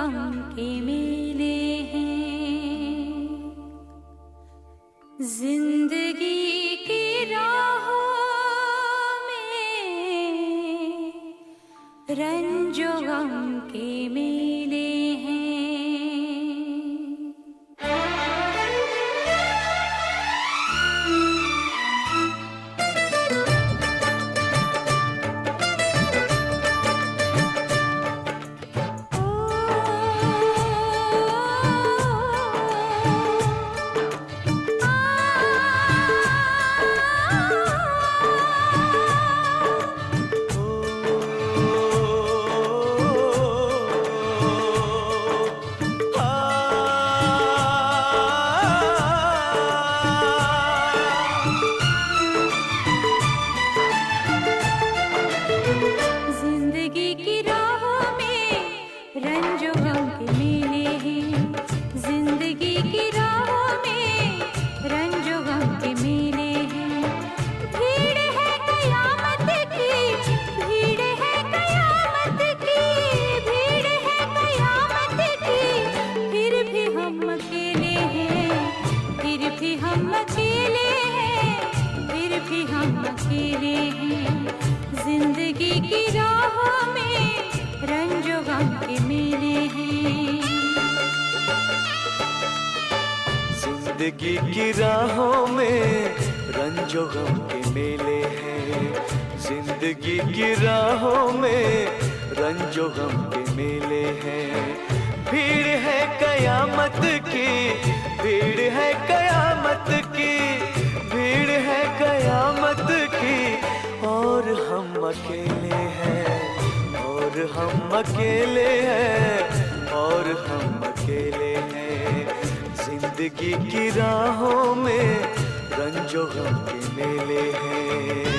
गम के मेले हैं। जिंदगी की राहों में रंजो गम के मेले हैं। जिंदगी की राहों में रंजो गम के मेले हैं। जिंदगी की राहों में रंजो गम के मेले हैं। जिंदगी की राहों में रंजो गम के मेले हैं। भीड़ है कयामत की, भीड़ है कयामत की, भीड़ है कयामत की, और हम अकेले हैं, और हम अकेले हैं, और हम अकेले हैं। जिंदगी की राहों में रंजो गम के मेले हैं।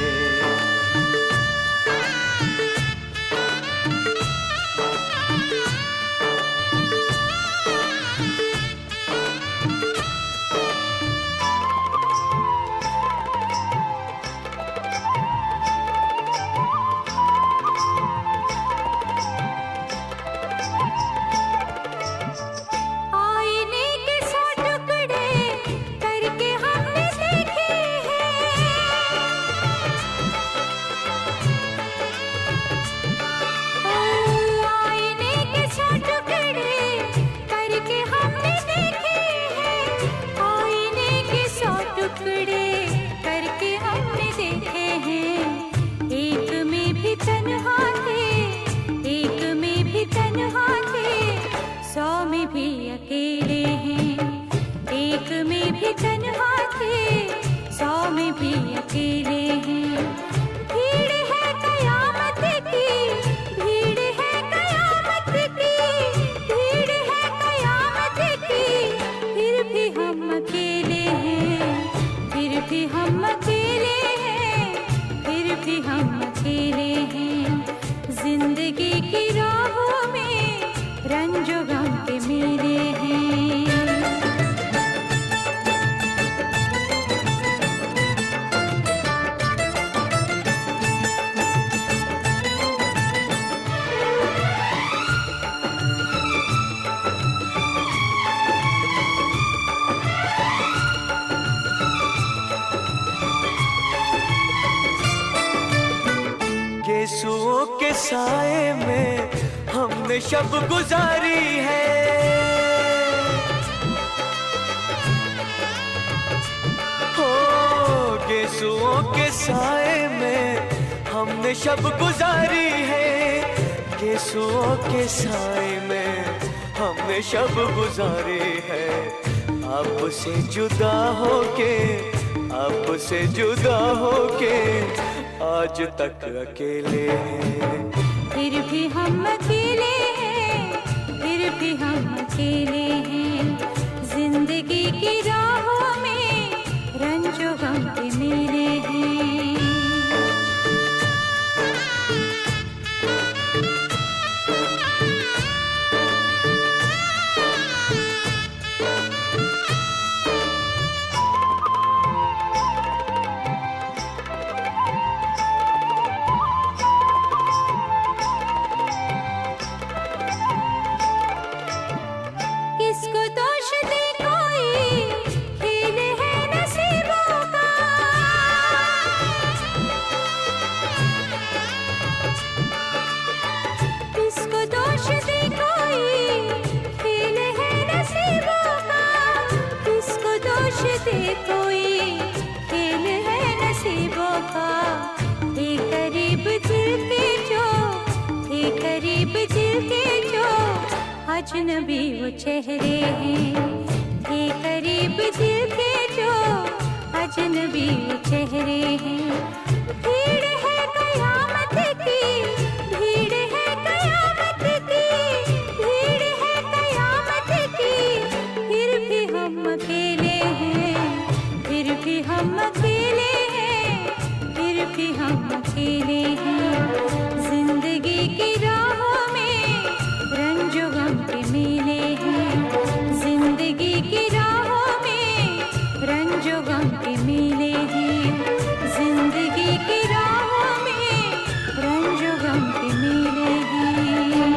जिंदगी की राहों में रंजो गम के मेले हैं। यीशुओं के साए में हमने शब गुजारी है। हो यीशुओं के साए में हमने शब गुजारी है। यीशुओं के साए में हमने शब गुजारी है। आपसे जुदा होके, आपसे जुदा होके आज तक अकेले हैं। फिर भी हम अकेले हैं, फिर भी हम अकेले हैं। जिंदगी की राहों में रंजो गम के मेले हैं। अजनबी वो चेहरे हैं, ये करीब दिल के जो अजनबी वो चेहरे हैं।